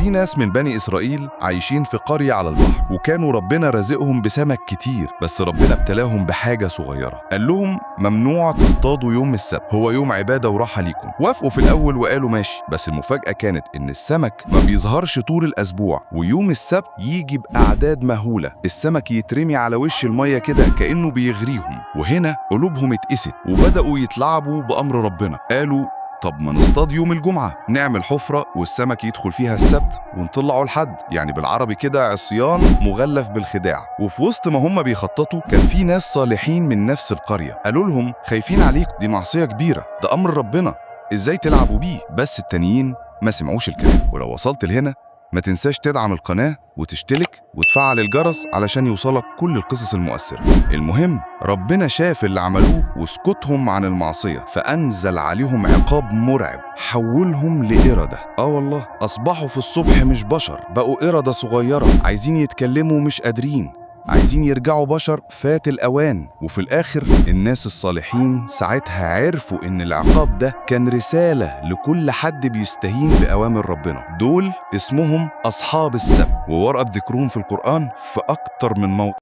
في ناس من بني إسرائيل عايشين في قرية على البحر، وكانوا ربنا رازقهم بسمك كتير، بس ربنا ابتلاهم بحاجة صغيرة. قال لهم ممنوع تصطادوا يوم السبت، هو يوم عبادة وراحة ليكم. وافقوا في الأول وقالوا ماشي، بس المفاجأة كانت إن السمك ما بيظهرش طول الأسبوع، ويوم السبت يجي بأعداد مهولة. السمك يترمي على وش المية كده كأنه بيغريهم، وهنا قلوبهم اتقست وبدأوا يتلعبوا بأمر ربنا. قالوا طب ما نصطاد يوم الجمعة، نعمل حفرة والسمك يدخل فيها السبت ونطلعه الحد، يعني بالعربي كده عصيان مغلف بالخداع. وفي وسط ما هم بيخططوا كان في ناس صالحين من نفس القرية قالوا لهم خايفين عليكم، دي معصية كبيرة، ده أمر ربنا، إزاي تلعبوا بيه؟ بس التانيين ما سمعوش الكلام. ولو وصلت لهنا ما تنساش تدعم القناة وتشترك وتفعل الجرس علشان يوصلك كل القصص المؤثرة. المهم ربنا شاف اللي عملوه وسكتهم عن المعصية، فأنزل عليهم عقاب مرعب حولهم لقردة. والله أصبحوا في الصبح مش بشر، بقوا قردة صغيرة عايزين يتكلموا مش قادرين، عايزين يرجعوا بشر، فات الأوان. وفي الآخر الناس الصالحين ساعتها عرفوا إن العقاب ده كان رسالة لكل حد بيستهين بأوامر ربنا. دول اسمهم أصحاب السبت، وورقة ذكرهم في القرآن في أكتر من موضع.